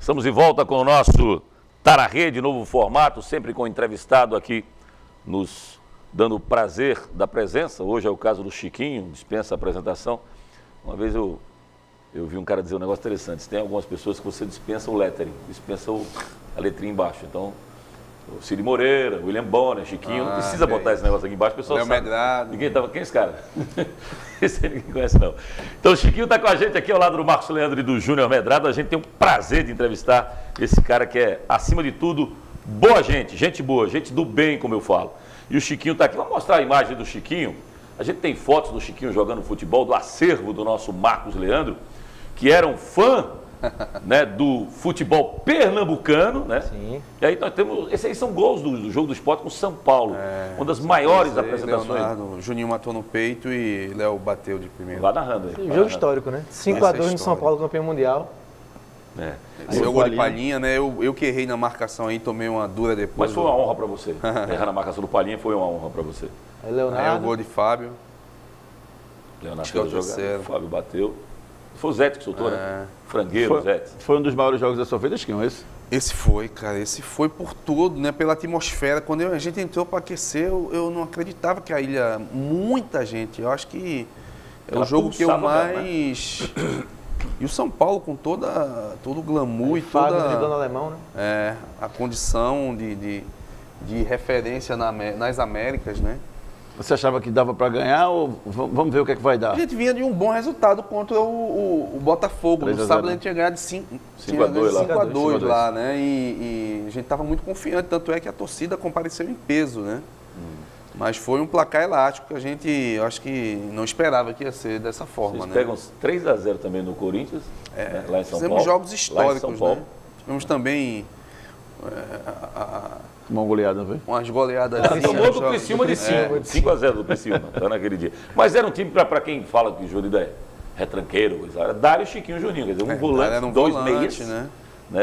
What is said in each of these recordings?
Estamos de volta com o nosso Tá na Rede, novo formato, sempre com entrevistado aqui, nos dando o prazer da presença. Hoje é o caso do Chiquinho, dispensa a apresentação. Uma vez eu vi um cara dizer um negócio interessante. Tem algumas pessoas que você dispensa o lettering, dispensa a letrinha embaixo. Então, o Ciro Moreira, William Bonner, Chiquinho, não precisa botar esse negócio aqui embaixo, o pessoal Léo sabe. Medrado. Quem é esse cara? Esse aí ninguém conhece, não. Então, o Chiquinho está com a gente aqui ao lado do Marcos Leandro e do Júnior Medrado. A gente tem o prazer de entrevistar esse cara que é, acima de tudo, boa gente boa, gente do bem, como eu falo. E o Chiquinho está aqui. Vamos mostrar a imagem do Chiquinho. A gente tem fotos do Chiquinho jogando futebol, do acervo do nosso Marcos Leandro, que era um fã, né, do futebol pernambucano, né? Sim. E aí nós temos, esses aí são gols do jogo do Sport com São Paulo, uma das maiores apresentações. Leonardo, Juninho matou no peito e Léo bateu de primeiro. Vai narrando aí. Jogo histórico, né? 5-2 no São Paulo, campeão mundial. Esse é o gol de Palhinha, né? Eu que errei na marcação aí, tomei uma dura depois. Mas foi uma honra para você. Errar na marcação do Palhinha foi uma honra para você. Aí Leonardo. Aí o gol de Fábio. Leonardo fez a jogada, o Fábio bateu. Foi o Zete que soltou, né? Frangueiro, Zete. Foi um dos maiores jogos da sua vida, Chiquinho, esse? Esse foi, cara. Esse foi por tudo, né? Pela atmosfera. Quando a gente entrou para aquecer, eu não acreditava que a ilha... Muita gente. Eu acho que é o jogo que eu mais... E o São Paulo com todo o glamour e toda... Fábio driblando alemão, né? A condição de referência nas Américas, né? Você achava que dava para ganhar ou vamos ver o que é que vai dar? A gente vinha de um bom resultado contra o Botafogo. No sábado a gente tinha ganhado 5-2 lá, né? E a gente estava muito confiante, tanto é que a torcida compareceu em peso, né? Mas foi um placar elástico que a gente, eu acho que não esperava que ia ser dessa forma. Vocês pegam 3-0 também no Corinthians, né? Lá em São Paulo. Fizemos jogos históricos, né? Tivemos também... Uma goleada, não foi? Umas goleadas. Tomou do Criciúma de 5-0 do Criciúma, tá naquele dia. Mas era um time, para quem fala que o Juninho é retranqueiro, era Dário, Chiquinho e Juninho. Quer dizer, um volante, dois meias, né?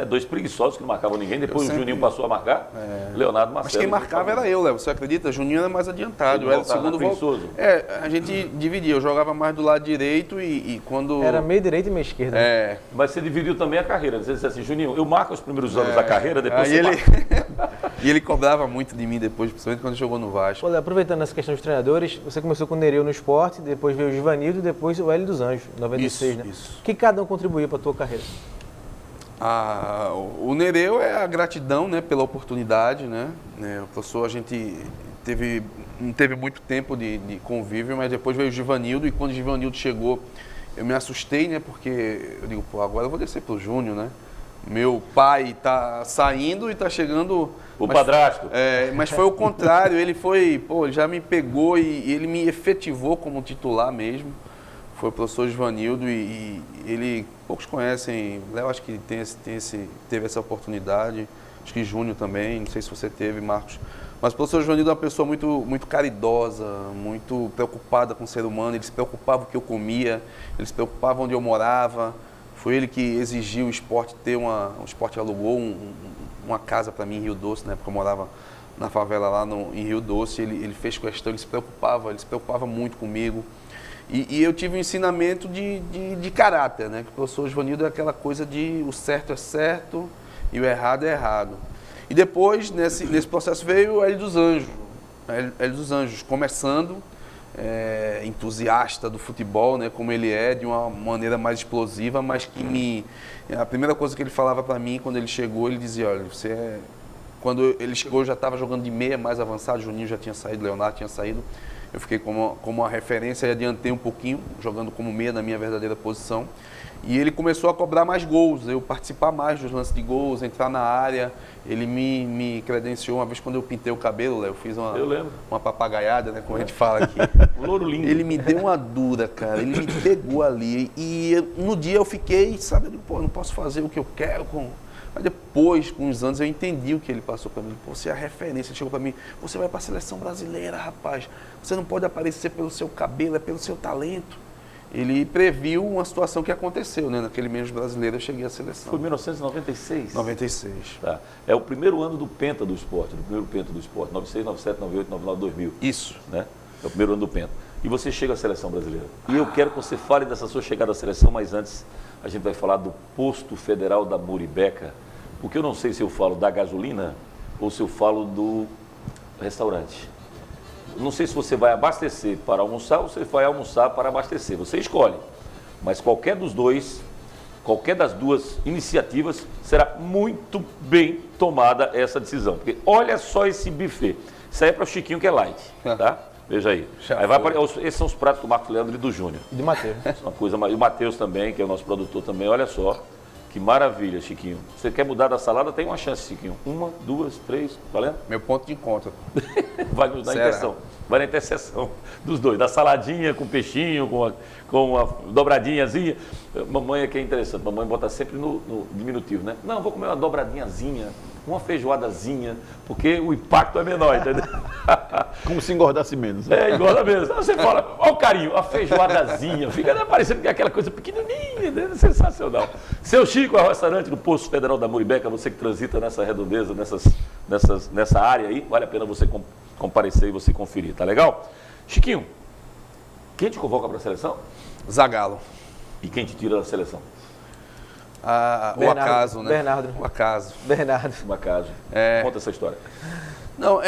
Dois preguiçosos que não marcavam ninguém. Depois o Juninho passou a marcar, Leonardo Marcelo. Mas quem marcava era eu, Léo. Você acredita? Juninho era mais adiantado. Eu era o segundo volante. A gente dividia. Eu jogava mais do lado direito e quando... Era meio direito e meio esquerdo. Mas você dividiu também a carreira. Você disse assim, Juninho, eu marco os primeiros anos da carreira, depois você E ele cobrava muito de mim depois, principalmente quando jogou no Vasco. Olha, aproveitando essa questão dos treinadores, você começou com o Nereu no Sport, depois veio o Givanildo e depois o Hélio dos Anjos, 96, né? Isso. O que cada um contribuiu para a tua carreira? O Nereu é a gratidão, né, pela oportunidade, né? O professor, a gente não teve muito tempo de convívio, mas depois veio o Givanildo e quando o Givanildo chegou, eu me assustei, né? Porque eu digo, agora eu vou descer pro Júnior, né? Meu pai tá saindo e tá chegando... O padrasto. Mas foi o contrário, ele já me pegou e ele me efetivou como titular mesmo. Foi o professor Givanildo e ele, poucos conhecem, Léo acho que teve essa oportunidade, acho que Júnior também, não sei se você teve, Marcos. Mas o professor Givanildo é uma pessoa muito, muito caridosa, muito preocupada com o ser humano, ele se preocupava com o que eu comia, ele se preocupava onde eu morava. Foi ele que exigiu o Sport ter o Sport alugou uma casa para mim em Rio Doce, né, porque eu morava na favela lá em Rio Doce, ele fez questão, ele se preocupava muito comigo. E eu tive um ensinamento de caráter, né? Que o professor Givanildo é aquela coisa de o certo é certo e o errado é errado. E depois, nesse processo, veio o Hélio dos Anjos. Hélio dos Anjos, começando, entusiasta do futebol, né? Como ele é, de uma maneira mais explosiva, mas que a primeira coisa que ele falava para mim, quando ele chegou, ele dizia, olha, quando ele chegou, eu já estava jogando de meia mais avançado, Juninho já tinha saído, Leonardo tinha saído. Eu fiquei como uma referência e adiantei um pouquinho, jogando como meia na minha verdadeira posição. E ele começou a cobrar mais gols, eu participar mais dos lances de gols, entrar na área. Ele me credenciou uma vez quando eu pintei o cabelo, Léo, eu fiz uma papagaiada, né, como a gente fala aqui. Louro lindo. Ele me deu uma dura, cara, ele me pegou ali. E no dia eu fiquei, sabe, eu não posso fazer o que eu quero com... Mas depois, com uns anos, eu entendi o que ele passou para mim. Você é a referência, ele chegou para mim, você vai para a seleção brasileira, rapaz. Você não pode aparecer pelo seu cabelo, é pelo seu talento. Ele previu uma situação que aconteceu, né? Naquele mês brasileiro eu cheguei à seleção. Foi 1996? 96. Tá. É o primeiro ano do Penta do Esporte, do primeiro Penta do Esporte, 96, 97, 98, 99, 2000. Isso. Né? É o primeiro ano do Penta. e você chega à seleção brasileira. E eu quero que você fale dessa sua chegada à seleção, mas antes a gente vai falar do posto federal da Muribeca, porque eu não sei se eu falo da gasolina ou se eu falo do restaurante. Não sei se você vai abastecer para almoçar ou se vai almoçar para abastecer. Você escolhe. Mas qualquer dos dois, qualquer das duas iniciativas, será muito bem tomada essa decisão. Porque olha só esse buffet. Isso aí é para o Chiquinho que é light, tá? Veja aí. Aí vai esses são os pratos do Marcos Leandro e do Júnior. E do Matheus. Uma coisa, e o Matheus também, que é o nosso produtor também. Olha só. Que maravilha, Chiquinho. Você quer mudar da salada? Tem uma chance, Chiquinho. 1, 2, 3, valendo? Meu ponto de encontro. Vai na interseção. Vai na interseção dos dois. Da saladinha com peixinho, com uma dobradinhazinha. Mamãe é que é interessante. Mamãe bota sempre no diminutivo, né? Não, vou comer uma dobradinhazinha, uma feijoadazinha, porque o impacto é menor, entendeu? Como se engordasse menos. Né? É, engorda mesmo. Então você fala, olha o carinho, a feijoadazinha. Fica parecendo que é aquela coisa pequenininha, né? Sensacional. Seu Chico é o restaurante do Posto Federal da Muribeca, você que transita nessa redondeza, nessa área aí, vale a pena você comparecer e você conferir, tá legal? Chiquinho, quem te convoca para a seleção? Zagallo. E quem te tira da seleção? O acaso, né? Bernardo. O acaso. Bernardo. Um acaso. Conta essa história. Não,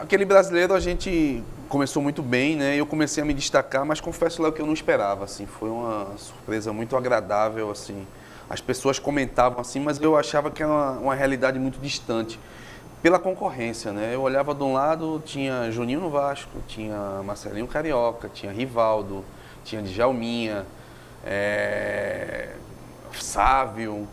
aquele brasileiro a gente começou muito bem, né? Eu comecei a me destacar, mas confesso, Léo, que eu não esperava, assim. Foi uma surpresa muito agradável, assim. As pessoas comentavam assim, mas eu achava que era uma realidade muito distante. Pela concorrência, né? Eu olhava de um lado, tinha Juninho no Vasco, tinha Marcelinho Carioca, tinha Rivaldo, tinha Djalminha, Sávio.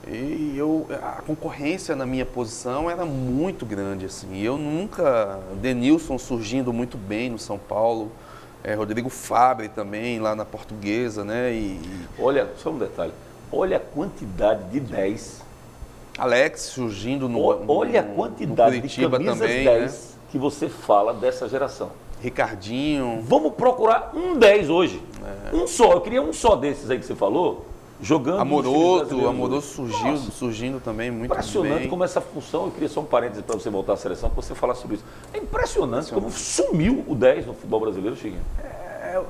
E a concorrência na minha posição era muito grande, assim. Eu nunca... Denilson surgindo muito bem no São Paulo, Rodrigo Fabre também, lá na Portuguesa, né? Olha, só um detalhe. Olha a quantidade de 10. Alex surgindo Olha a quantidade no de Curitiba camisas também, 10 né? que você fala dessa geração. Ricardinho. Vamos procurar um 10 hoje. Um só. Eu queria um só desses aí que você falou, jogando. Amoroso surgindo também muito impressionante bem. como essa função, eu queria só um parênteses para você voltar à seleção, para você falar sobre isso. É impressionante como sumiu o 10 no futebol brasileiro, Chiquinho.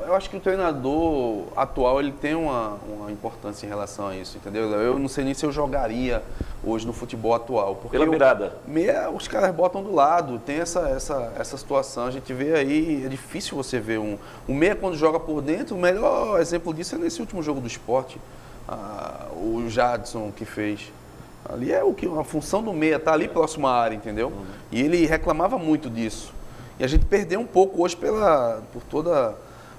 Eu acho que o treinador atual ele tem uma importância em relação a isso, entendeu? Eu não sei nem se eu jogaria hoje no futebol atual. Porque pela mirada. Os caras botam do lado, tem essa situação. A gente vê aí, é difícil você ver um meia quando joga por dentro. O melhor exemplo disso é nesse último jogo do Sport, o Jadson que fez. Ali é a função do meia, tá ali próximo à área, entendeu? E ele reclamava muito disso. E a gente perdeu um pouco hoje por toda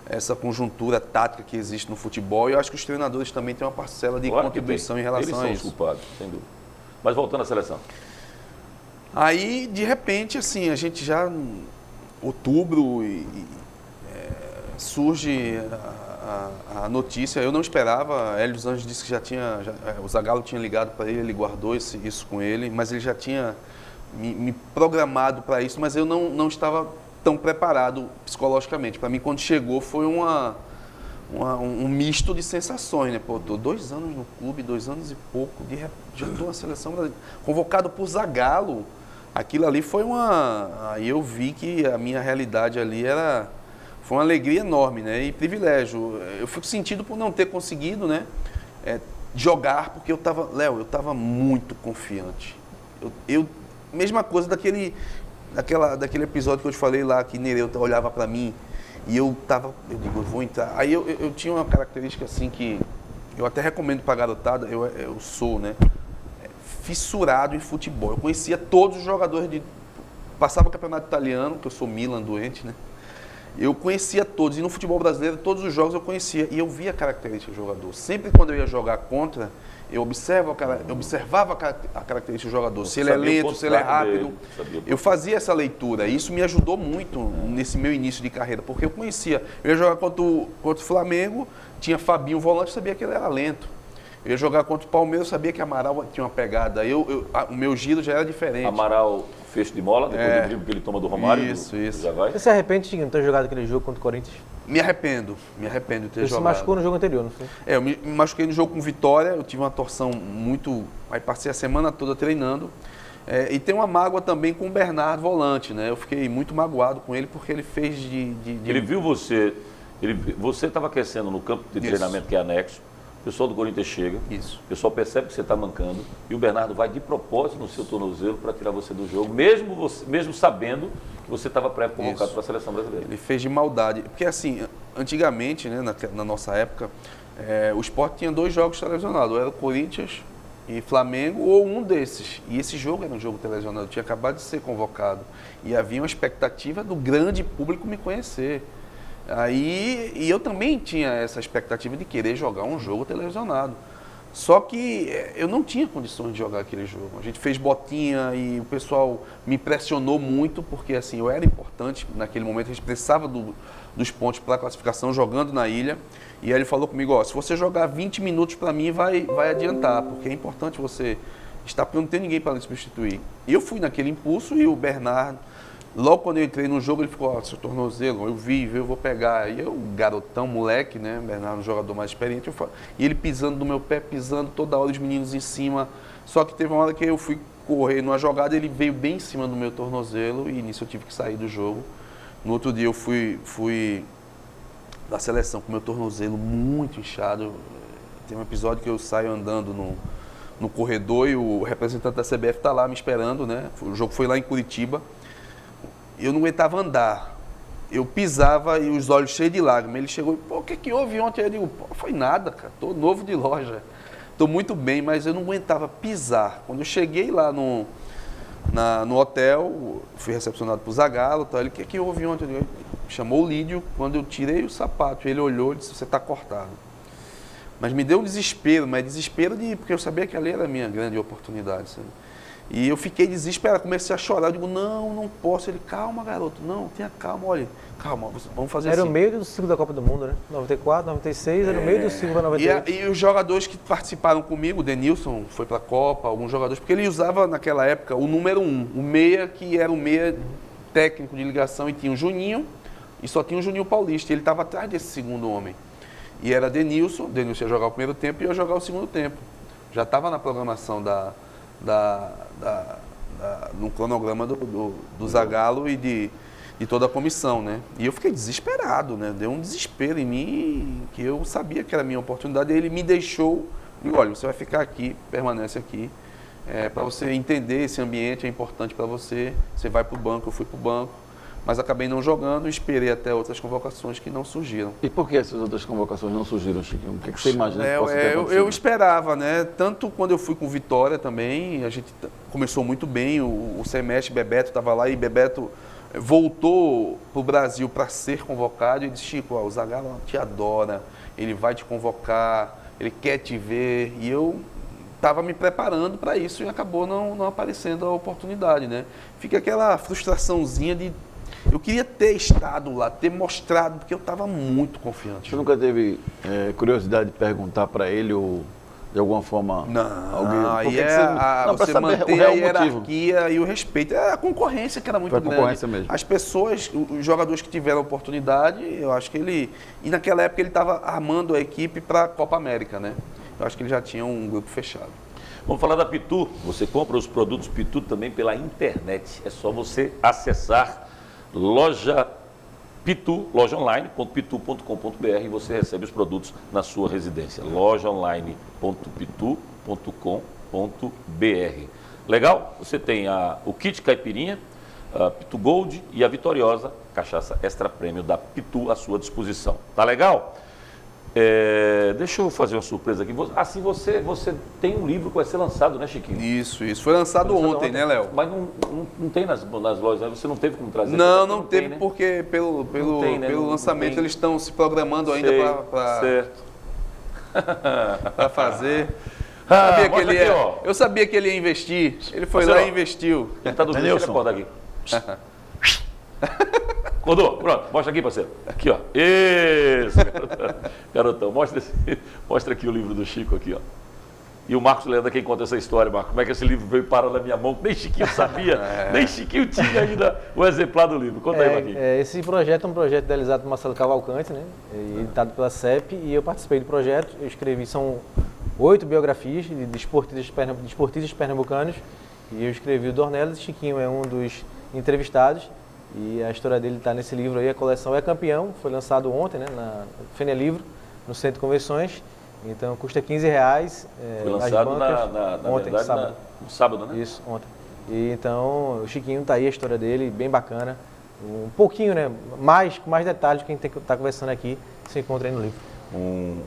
essa conjuntura tática que existe no futebol, e eu acho que os treinadores também têm uma parcela de contribuição em relação a isso. Eles são os culpados, sem dúvida. Mas voltando à seleção. Aí, de repente, assim, a gente já em outubro surge a notícia, eu não esperava, Hélio dos Anjos disse que o Zagallo tinha ligado para ele guardou isso com ele, mas ele já tinha me programado para isso, mas eu não estava tão preparado psicologicamente. Para mim, quando chegou, foi um misto de sensações, né? Pô, tô 2 anos no clube, 2 anos e pouco, já estou na seleção brasileira, convocado por Zagallo. Aquilo ali foi Aí eu vi que a minha realidade ali foi uma alegria enorme, né? E privilégio. Eu fico sentido por não ter conseguido, né? Jogar, porque eu estava muito confiante. Mesma coisa daquele episódio que eu te falei lá, que Nereu olhava para mim e eu digo, eu vou entrar. Aí eu tinha uma característica assim que eu até recomendo para a garotada, eu sou, né, fissurado em futebol. Eu conhecia todos os jogadores passava o campeonato italiano, que eu sou Milan doente, né? Eu conhecia todos, e no futebol brasileiro todos os jogos eu conhecia, e eu via a característica do jogador. Sempre quando eu ia jogar contra, eu observava a característica do jogador, se ele é lento, se ele é rápido. Eu fazia essa leitura, e isso me ajudou muito nesse meu início de carreira, porque eu conhecia. Eu ia jogar contra o Flamengo, tinha Fabinho, o volante, sabia que ele era lento. Eu ia jogar contra o Palmeiras, eu sabia que Amaral tinha uma pegada. O meu giro já era diferente. Amaral fecho de mola, depois do drible que ele toma do Romário. Isso. Já vai. Você se arrepende de não ter jogado aquele jogo contra o Corinthians? Me arrependo de ter Você jogado. se machucou no jogo anterior, não foi? Eu me machuquei no jogo com Vitória, eu tive uma torção muito... Aí passei a semana toda treinando, E tem uma mágoa também com o Bernardo volante, né? Eu fiquei muito magoado com ele porque ele fez Ele viu você, você estava aquecendo no campo de Isso. treinamento que é anexo, o pessoal do Corinthians chega, Isso. o pessoal percebe que você está mancando e o Bernardo vai de propósito no seu tornozelo para tirar você do jogo, mesmo sabendo que você estava pré-convocado Isso. para a seleção brasileira. Ele fez de maldade. Porque assim, antigamente, né, na nossa época, o Sport tinha 2 jogos televisionados. Ou era o Corinthians e Flamengo, ou um desses. E esse jogo era um jogo televisionado. Eu tinha acabado de ser convocado. E havia uma expectativa do grande público me conhecer. E eu também tinha essa expectativa de querer jogar um jogo televisionado. Só que eu não tinha condições de jogar aquele jogo. A gente fez botinha e o pessoal me pressionou muito, porque assim, eu era importante naquele momento, a gente precisava dos pontos para a classificação jogando na ilha. E aí ele falou comigo, ó, se você jogar 20 minutos para mim vai adiantar, porque é importante você estar, porque não tem ninguém para lhe substituir. E eu fui naquele impulso e o Bernardo, logo quando eu entrei no jogo, ele ficou, ó, seu tornozelo, eu vou pegar. E eu, garotão, moleque, né, Bernardo, um jogador mais experiente, e ele pisando no meu pé, pisando toda hora, os meninos em cima. Só que teve uma hora que eu fui correr numa jogada, ele veio bem em cima do meu tornozelo e nisso eu tive que sair do jogo. No outro dia eu fui da seleção com meu tornozelo muito inchado. Tem um episódio que eu saio andando no corredor e o representante da CBF está lá me esperando, né? O jogo foi lá em Curitiba. Eu não aguentava andar. Eu pisava e os olhos cheios de lágrimas. Ele chegou e, pô, o que houve ontem? Eu digo, pô, foi nada, cara. Tô novo de loja. Tô muito bem, mas eu não aguentava pisar. Quando eu cheguei lá no hotel, fui recepcionado por Zagallo, tá? Ele, o que houve ontem? Ele chamou o Lídio. Quando eu tirei o sapato, ele olhou e disse, você está cortado. Mas me deu um desespero, porque eu sabia que ali era a minha grande oportunidade, sabe? E eu fiquei desesperado, comecei a chorar, eu digo, não posso. Ele, calma, garoto, não, tenha calma, olha, calma, vamos fazer assim. Era o meio do ciclo da Copa do Mundo, né? 94, 96, era o meio do ciclo da 98. E os jogadores que participaram comigo, o Denilson foi para a Copa, alguns jogadores, porque ele usava naquela época o número 1, o meia, que era o meia técnico de ligação, e tinha o Juninho, e só tinha o Juninho Paulista, e ele estava atrás desse segundo homem. E era Denilson ia jogar o primeiro tempo e eu ia jogar o segundo tempo. Já estava na programação no cronograma do Zagallo e de toda a comissão, né? E eu fiquei desesperado, né? Deu um desespero em mim, que eu sabia que era a minha oportunidade. E ele me deixou, e olha, você vai ficar aqui, permanece aqui, para você entender esse ambiente, é importante para você. Você vai para o banco, eu fui para o banco, mas acabei não jogando e esperei até outras convocações que não surgiram. E por que essas outras convocações não surgiram, Chiquinho? O que você imagina que possa ter acontecido? Eu esperava, né? Tanto quando eu fui com Vitória também, a gente começou muito bem, o semestre, Bebeto estava lá e Bebeto voltou para o Brasil para ser convocado e disse, Chico, o Zagallo te adora, ele vai te convocar, ele quer te ver, e eu estava me preparando para isso e acabou não aparecendo a oportunidade, né? Fica aquela frustraçãozinha de eu queria ter estado lá, ter mostrado, porque eu estava muito confiante. Você nunca teve curiosidade de perguntar para ele ou de alguma forma... Não, aí você você mantém a hierarquia motivo. e o respeito. É a concorrência que era muito Foi a grande. concorrência mesmo. As pessoas, os jogadores que tiveram oportunidade, eu acho que ele... E naquela época ele estava armando a equipe para a Copa América, né? Eu acho que ele já tinha um grupo fechado. Vamos falar da Pitu. Você compra os produtos Pitu também pela internet. É só você acessar loja Pitu, lojaonline.pitu.com.br e você recebe os produtos na sua residência. lojaonline.pitu.com.br. Legal? Você tem o kit caipirinha, a Pitu Gold e a vitoriosa cachaça extra prêmio da Pitu à sua disposição. Tá legal? Deixa eu fazer uma surpresa aqui. Assim você tem um livro que vai ser lançado, né, Chiquinho? Isso. Foi lançado ontem, né, Léo? Mas não tem nas lojas, né? Você não teve como trazer? Não teve, né? porque pelo lançamento eles estão se programando ainda para fazer. Eu sabia que ele ia investir. Ele foi lá e investiu. Ele está dormindo, deixa ele acordar aqui. Acordou? Pronto, mostra aqui, parceiro. Aqui, ó. Isso, garotão. Mostra aqui o livro do Chico, aqui, ó. E o Marcos Leandro é quem conta essa história, Marcos. Como é que esse livro veio parar na minha mão? Nem Chiquinho sabia, nem Chiquinho tinha ainda o exemplar do livro. Conta aí, Marquinhos. Esse projeto é um projeto idealizado por Marcelo Cavalcante, né? Editado pela CEP, e eu participei do projeto. Eu escrevi, são 8 biografias de esportistas pernambucanos, E eu escrevi o Dornelis, Chiquinho é um dos entrevistados. E a história dele está nesse livro aí, a coleção É Campeão, foi lançado ontem, né, na Fênia Livro, no Centro de Convenções. Então custa R$15. Foi lançado ontem, verdade, sábado. no sábado, né? Isso, ontem. E então o Chiquinho tá aí, a história dele, bem bacana. Um pouquinho, né? Com mais detalhes que a gente está conversando aqui, se encontra aí no livro. Um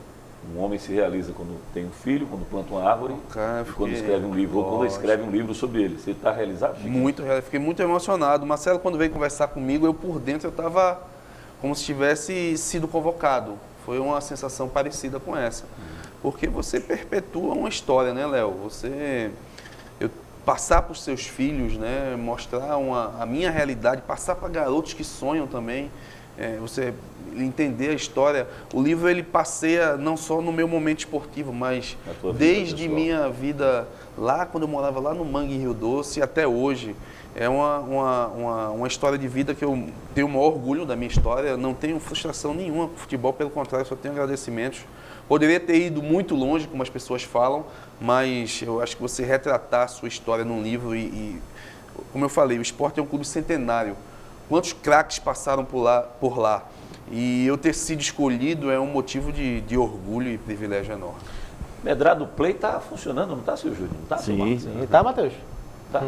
homem se realiza quando tem um filho, quando planta uma árvore, Cara, e quando escreve um livro, ou quando escreve um livro sobre ele. Você está realizado, Chiquinho? Fiquei muito emocionado. O Marcelo, quando veio conversar comigo, eu por dentro eu estava como se tivesse sido convocado. Foi uma sensação parecida com essa. Porque você perpetua uma história, né, Léo? Eu passar para os seus filhos, né, mostrar a minha realidade, passar para garotos que sonham também, você entender a história. O livro ele passeia não só no meu momento esportivo, mas desde minha vida lá, quando eu morava lá no Mangue, em Rio Doce, até hoje. É uma história de vida que eu tenho o maior orgulho da minha história. Eu não tenho frustração nenhuma com o futebol, pelo contrário, só tenho agradecimentos. Poderia ter ido muito longe, como as pessoas falam, mas eu acho que você retratar a sua história num livro como eu falei, o esporte é um clube centenário. Quantos craques passaram por lá? E eu ter sido escolhido é um motivo de orgulho e privilégio enorme. Medrado Play está funcionando, não está, seu Júnior? Não tá, Sim. Sim, tá, Matheus? Tá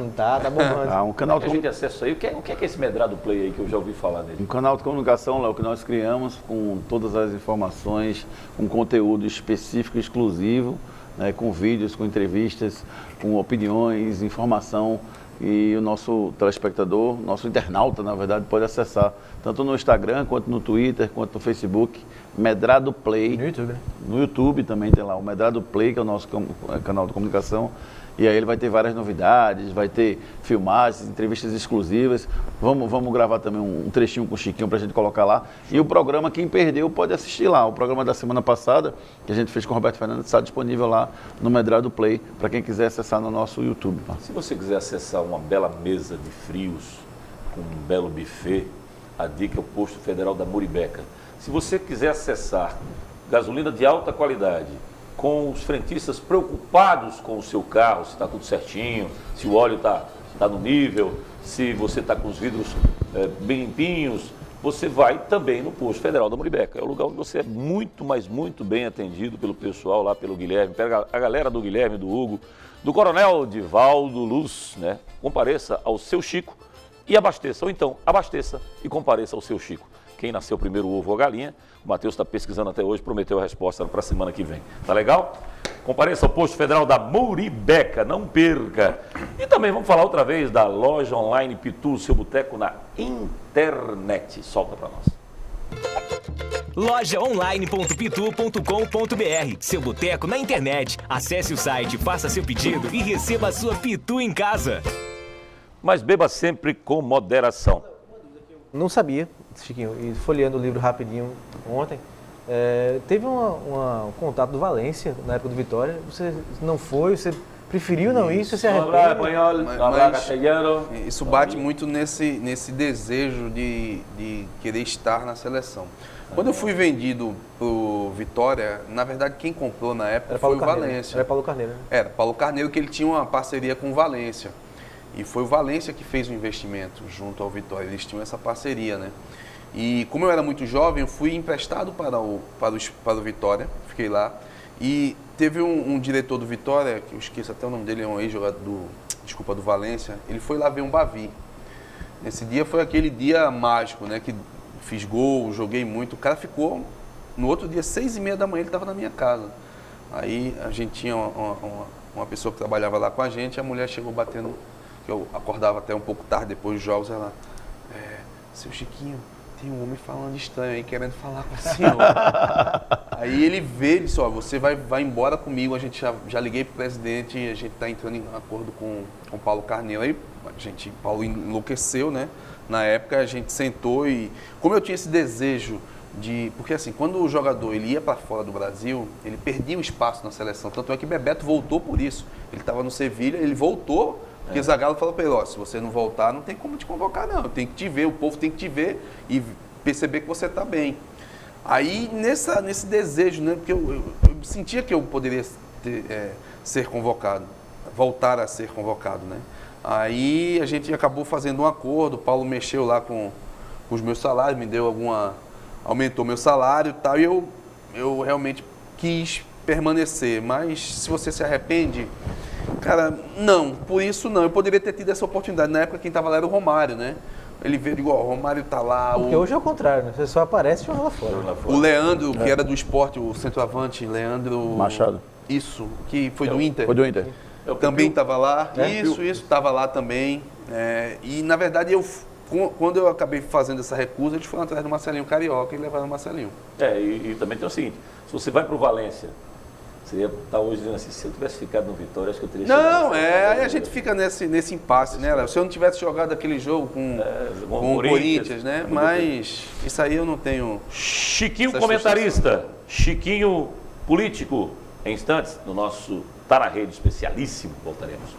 bombando. Um canal que a gente acessa isso aí. O que é esse Medrado Play aí que eu já ouvi falar dele? Um canal de comunicação, Léo, que nós criamos com todas as informações, com conteúdo específico, exclusivo, né, com vídeos, com entrevistas, com opiniões, informação. E o nosso telespectador, nosso internauta, na verdade, pode acessar tanto no Instagram, quanto no Twitter, quanto no Facebook, Medrado Play. No YouTube, né? No YouTube também tem lá o Medrado Play, que é o nosso canal de comunicação. E aí ele vai ter várias novidades, vai ter filmagens, entrevistas exclusivas. Vamos gravar também um trechinho com o Chiquinho pra gente colocar lá. E o programa, quem perdeu, pode assistir lá. O programa da semana passada, que a gente fez com o Roberto Fernandes, está disponível lá no Medrado Play, para quem quiser acessar no nosso YouTube. Se você quiser acessar uma bela mesa de frios, com um belo buffet, a dica é o Posto Federal da Muribeca. Se você quiser acessar gasolina de alta qualidade, com os frentistas preocupados com o seu carro, se está tudo certinho, se o óleo está no nível, se você está com os vidros bem limpinhos, você vai também no Posto Federal da Muribeca. É o lugar onde você é muito, mas muito bem atendido pelo pessoal lá, pelo Guilherme, pela a galera do Guilherme, do Hugo, do Coronel Divaldo Luz, né? Compareça ao Seu Chico e abasteça, ou então abasteça e compareça ao Seu Chico. Quem nasceu primeiro, o ovo ou a galinha? O Matheus está pesquisando até hoje, prometeu a resposta para a semana que vem. Tá legal? Compareça ao Posto Federal da Muribeca, não perca. E também vamos falar outra vez da loja online Pitu, seu boteco na internet. Solta para nós. lojaonline.pitu.com.br, seu boteco na internet. Acesse o site, faça seu pedido e receba a sua Pitu em casa. Mas beba sempre com moderação. Não sabia, Chiquinho, e folheando o livro rapidinho ontem, teve um contato do Valência na época do Vitória. Você não foi, você preferiu não ir, você se arrepende? Isso bate muito nesse desejo de querer estar na seleção. Quando eu fui vendido pro Vitória, na verdade quem comprou na época foi o Valência. Era Paulo Carneiro, né? Era Paulo Carneiro, que ele tinha uma parceria com o Valência. E foi o Valência que fez o investimento junto ao Vitória. Eles tinham essa parceria, né? E como eu era muito jovem, eu fui emprestado para o Vitória, fiquei lá. E teve um diretor do Vitória, que eu esqueço até o nome dele, é um ex-jogador do Valência, ele foi lá ver um Bavi. Nesse dia foi aquele dia mágico, né? Que fiz gol, joguei muito. O cara ficou, no outro dia, 6h30 da manhã, ele estava na minha casa. Aí a gente tinha uma pessoa que trabalhava lá com a gente, a mulher chegou batendo, que eu acordava até um pouco tarde depois dos jogos, ela, seu Chiquinho, tem um homem falando estranho aí, querendo falar com o senhor. Aí ele veio e disse, você vai embora comigo, a gente já liguei pro presidente, a gente está entrando em acordo com o Paulo Carneiro. Aí Paulo enlouqueceu, né? Na época a gente sentou e, como eu tinha esse desejo porque assim, quando o jogador ele ia para fora do Brasil, ele perdia o espaço na seleção, tanto é que Bebeto voltou por isso. Ele estava no Sevilha, ele voltou, porque Zagallo falou para ele, se você não voltar, não tem como te convocar não, tem que te ver, o povo tem que te ver e perceber que você está bem. Aí nesse desejo, né, porque eu sentia que eu poderia ser convocado, voltar a ser convocado, né? Aí a gente acabou fazendo um acordo, o Paulo mexeu lá com os meus salários, me deu aumentou meu salário e tal, e eu realmente quis permanecer. Mas se você se arrepende, cara, não, por isso não. Eu poderia ter tido essa oportunidade. Na época quem estava lá era o Romário, né? Ele veio igual, o Romário tá lá. Porque hoje é o contrário, né? Você só aparece e joga lá fora. O Leandro, que era do esporte, o centroavante, Leandro... Machado. Isso, que foi do Inter. Foi do Inter. Também estava lá. Isso, estava lá também. E, na verdade, quando eu acabei fazendo essa recusa, eles foram atrás do Marcelinho Carioca e levaram o Marcelinho. E também tem o seguinte, se você vai para o Valência, você ia estar hoje dizendo assim, se eu tivesse ficado no Vitória, acho que eu teria chegado. Aí a gente fica nesse impasse, né, Léo? Se eu não tivesse jogado aquele jogo com o Corinthians, né? Mas isso aí eu não tenho... Chiquinho comentarista, Chiquinho político, em instantes, no nosso Tá na Rede especialíssimo, voltaremos.